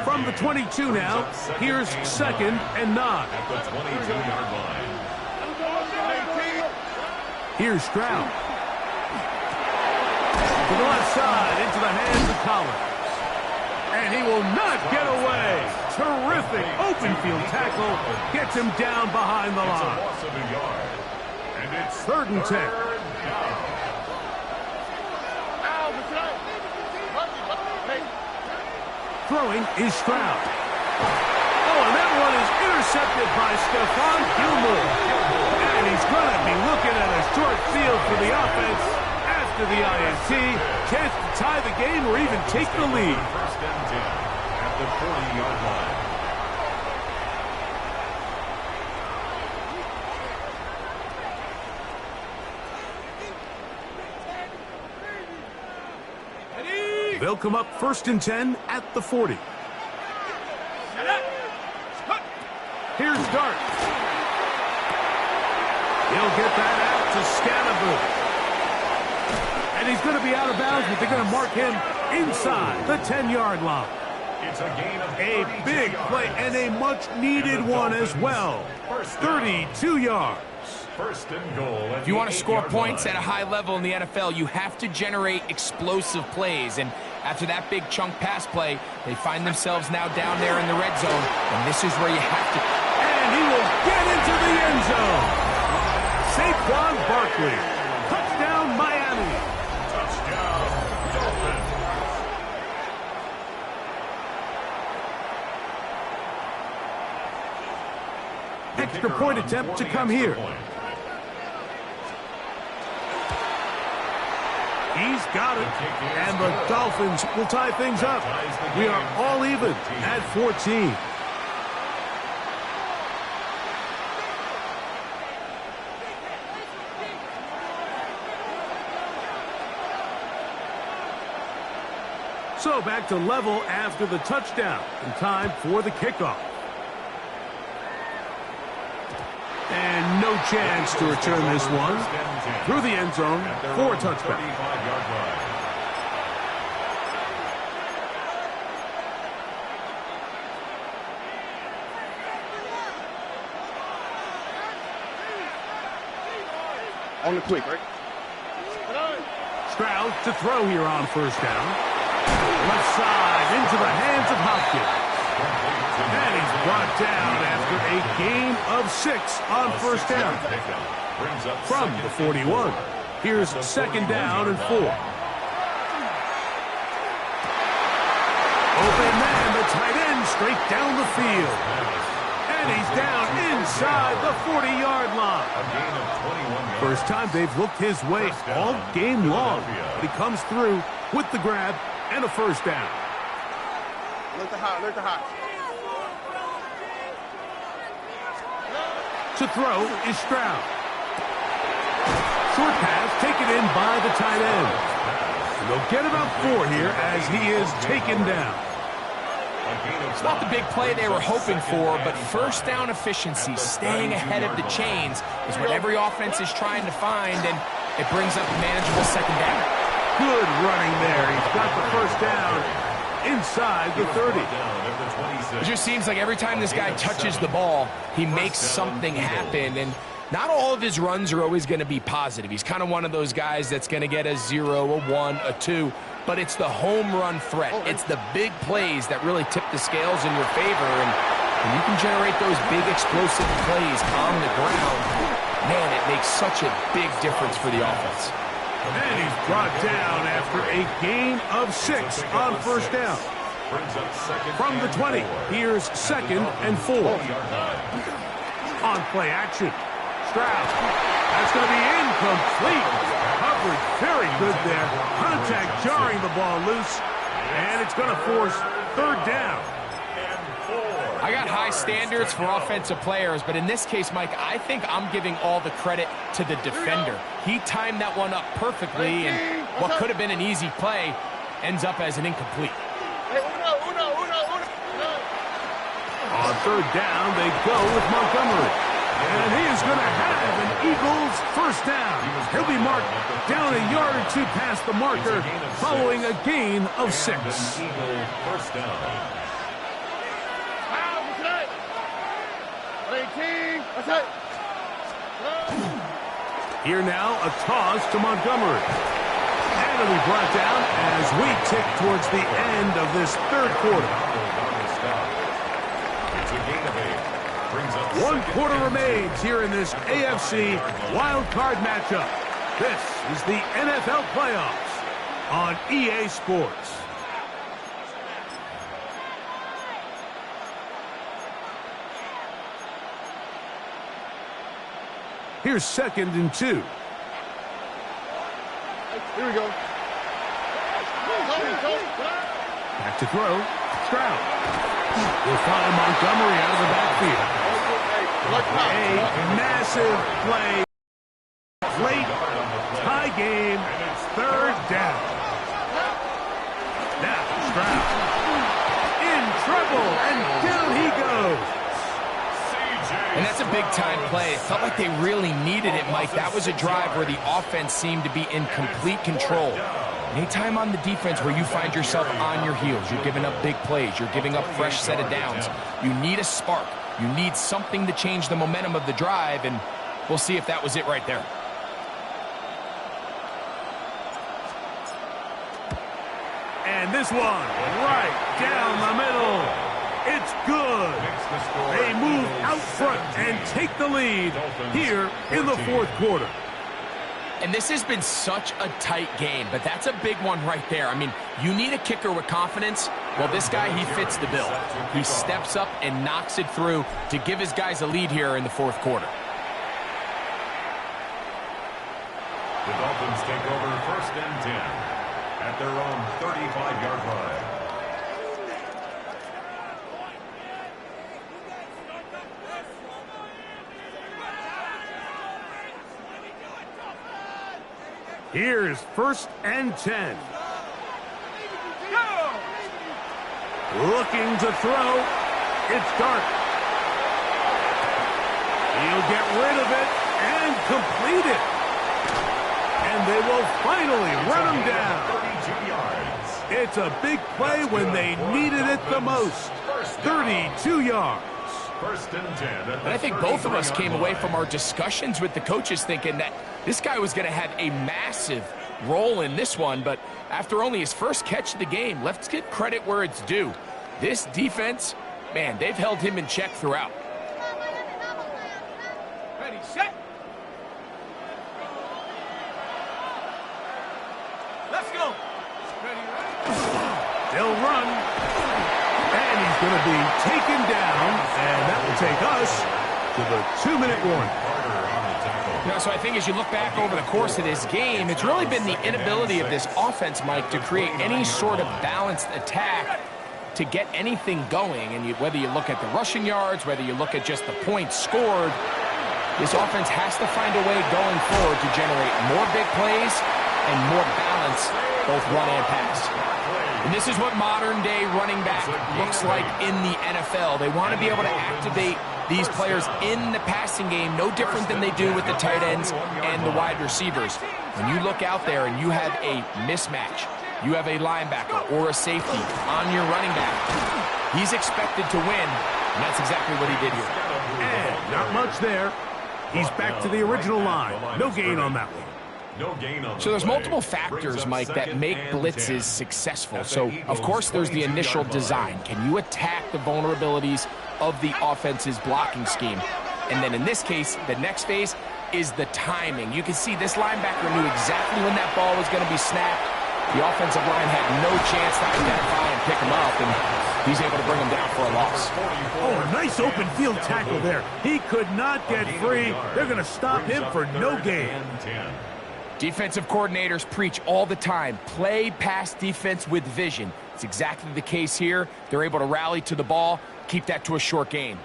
S8: From the 22 now, here's 2nd and 9.
S6: At the 22-yard line.
S8: Here's Stroud. To the left side, into the hands of Collins. And he will not get away. Terrific open field tackle. Gets him down behind the line.
S6: Loss of a yard. And it's
S8: 3rd and 10. Throwing is Stroud. Oh, and that one is intercepted by Stephon Gilmore. And he's going to be looking at a short field for the offense after the INT. Chance to tie the game or even take the lead.
S6: 1st and 10 at the 40-yard line.
S8: They'll come up 1st and 10 at the 40. Here's Dart. He'll get that out to Scannaboo. And he's going to be out of bounds, but they're going to mark him inside the 10-yard line.
S6: It's a gain of
S8: A big play and a much-needed one as well. 32 yards.
S6: 1st and goal.
S9: If you want to score points at a high level in the NFL, you have to generate explosive plays. And after that big chunk pass play, they find themselves now down there in the red zone. And this is where you have to.
S8: And he will get into the end zone. Saquon Barkley. Touchdown, Miami.
S6: Touchdown, Dolphins.
S8: Extra point attempt to come here. He's got it. And the Dolphins will tie things up. We are all even at 14. So back to level after the touchdown. And time for the kickoff. And no chance to return this one. Through the end zone for a touchback.
S5: On the quick, right?
S8: Stroud to throw here on 1st down. Left side into the hands of Hopkins. And he's brought down after a gain of 6 on 1st down. From the 41. Here's 2nd down and 4. Open man, the tight end, straight down the field. And he's down inside the 40-yard line. First time they've looked his way all game long. But he comes through with the grab and a 1st down.
S5: Look the hot, look the hot.
S8: To throw is Stroud. Short pass taken in by the tight end. And they'll get about 4 here as he is taken down.
S9: It's not the big play they were hoping for, but first down efficiency, staying ahead of the chains, is what every offense is trying to find, and it brings up a manageable second down.
S8: Good running there. He's got the first down inside the 30.
S9: It just seems like every time this guy touches the ball, he makes something happen, and not all of his runs are always going to be positive. He's kind of one of those guys that's going to get a 0, a 1, a 2, but it's the home run threat. It's the big plays that really tip the scales in your favor, and when you can generate those big explosive plays on the ground, man, it makes such a big difference for the offense.
S8: And he's brought down after a gain of 6 on first down. From the 20, here's 2nd and 4. On play action, Zreal. That's going to be incomplete. Coverage very good there. Contact jarring the ball loose, and it's going to force 3rd down.
S9: I got high standards for offensive players, but in this case, Mike, I think I'm giving all the credit to the defender. He timed that one up perfectly, and what could have been an easy play ends up as an incomplete.
S8: On 3rd down, they go with Montgomery. And he is going to have an Eagles first down. He'll be marked down a yard or 2 past the marker following a gain of 6.
S6: First down.
S8: Here now, a toss to Montgomery. And it'll be brought down as we tick towards the end of this 3rd quarter.
S6: It's a gain of 8. Brings up
S8: 1 quarter remains here in this AFC wild card matchup. This is the NFL playoffs on EA Sports. Here's 2nd and 2.
S5: Here we go.
S8: Back to throw. Zreal. Will find Montgomery out of the backfield. A massive play. Late tie game. And it's 3rd down. Now Zreal in trouble, and down he goes.
S9: And that's a big-time play. It felt like they really needed it, Mike. That was a drive where the offense seemed to be in complete control. Anytime on the defense where you find yourself on your heels, you're giving up big plays, you're giving up fresh set of downs, you need a spark. You need something to change the momentum of the drive, and we'll see if that was it right there.
S8: And this one, right down the middle. It's good. They move out front and take the lead here in the 4th quarter.
S9: And this has been such a tight game, but that's a big one right there. I mean, you need a kicker with confidence. Well, this guy, he fits the bill. He steps up and knocks it through to give his guys a lead here in the 4th quarter.
S6: The Dolphins take over 1st and 10 at their own 35-yard line.
S8: Here's 1st and 10. Looking to throw. It's dark. He'll get rid of it and complete it. And they will finally run him down.
S6: 32 yards.
S8: It's a big play when they needed it the most. 32 yards.
S6: 1st and 10.
S9: And I think both of us came away from our discussions with the coaches thinking that this guy was going to have a massive role in this one, but after only his first catch of the game, let's give credit where it's due. This defense, man, they've held him in check throughout.
S3: Ready, set. Let's go. Ready, ready.
S8: They'll run. And he's going to be taken down, and that will take us to the 2-minute warning.
S9: You know, so I think as you look back over the course of this game, it's really been the inability of this offense, Mike, to create any sort of balanced attack to get anything going. And whether you look at the rushing yards, whether you look at just the points scored, this offense has to find a way going forward to generate more big plays and more balance, both run and pass. And this is what modern-day running back looks like in the NFL. They want to be able to activate these players in the passing game, no different than they do with the tight ends and the wide receivers. When you look out there and you have a mismatch, you have a linebacker or a safety on your running back, he's expected to win, and that's exactly what he did here.
S8: And not much there. He's back to the original line. No gain on that one.
S9: So there's multiple factors, Mike, that make blitzes successful. So, of course, there's the initial design. Can you attack the vulnerabilities of the offense's blocking scheme? And then in this case, the next phase is the timing. You can see this linebacker knew exactly when that ball was going to be snapped. The offensive line had no chance to identify and pick him up, and he's able to bring him down for a loss.
S8: Oh, a nice open field tackle there. He could not get free. They're going to stop him for no gain.
S9: Defensive coordinators preach all the time, play pass defense with vision. It's exactly the case here. They're able to rally to the ball, keep that to a short gain.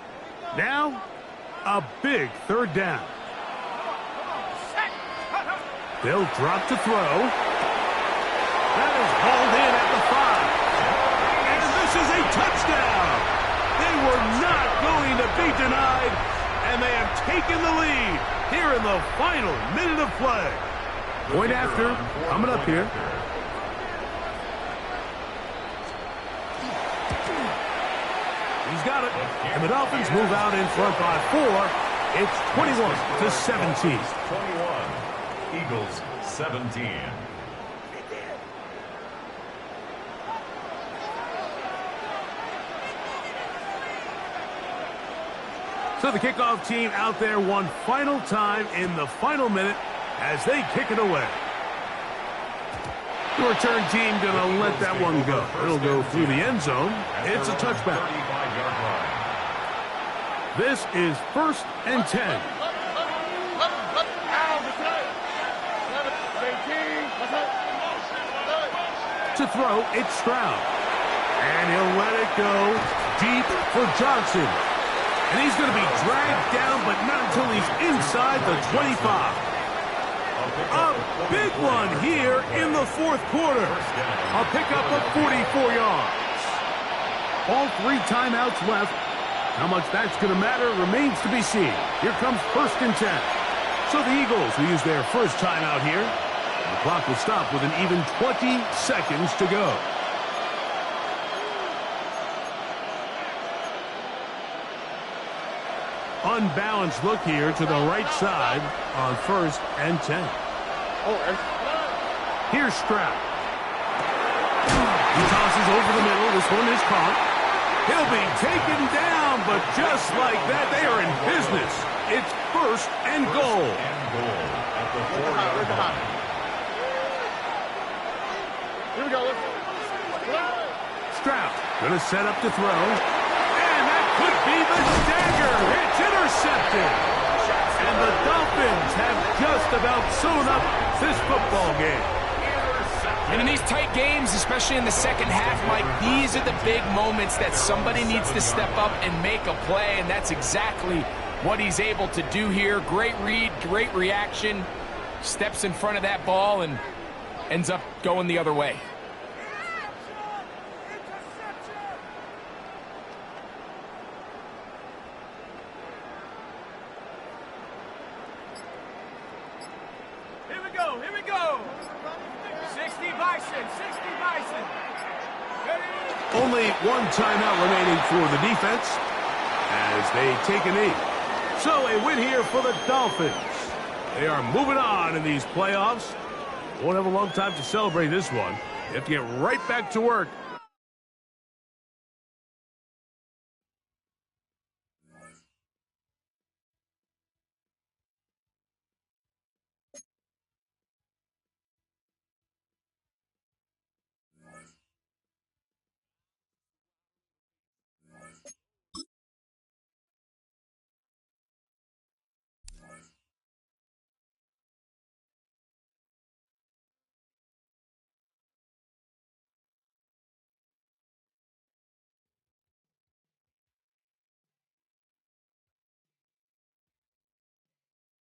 S8: Now, a big third down. They'll drop to throw. That is hauled in at the 5. And this is a touchdown. They were not going to be denied, and they have taken the lead here in the final minute of play. Point after, coming up here. He's got it. And the Dolphins move out in front by 4. It's 21-17.
S6: 21. Eagles 17.
S8: So the kickoff team out there one final time in the final minute as they kick it away. The return team going to let that one go. It'll go through the end zone. It's a touchback. This is 1st and 10. To throw, it's Zreal. And he'll let it go deep for Johnson. And he's going to be dragged down, but not until he's inside the 25. A big one here in the 4th quarter. A pickup of 44 yards. All 3 timeouts left. How much that's going to matter remains to be seen. Here comes 1st and 10. So the Eagles will use their first timeout here. The clock will stop with an even 20 seconds to go. Unbalanced look here to the right side on 1st and 10. Here's Zreal. He tosses over the middle. This one is caught. He'll be taken down, but just like that, they are in business. It's 1st and goal.
S5: Here we go.
S8: Zreal going to set up to throw. And that could be the dagger. It's intercepted. And the Dolphins have just about sewn up this football game.
S9: And in these tight games, especially in the second half, Mike, these are the big moments that somebody needs to step up and make a play, and that's exactly what he's able to do here. Great read, great reaction, steps in front of that ball and ends up going the other way.
S3: Here we go. 60 Bison, 60 Bison.
S8: Only 1 timeout remaining for the defense as they take a knee. So a win here for the Dolphins. They are moving on in these playoffs. Won't have a long time to celebrate this one. They have to get right back to work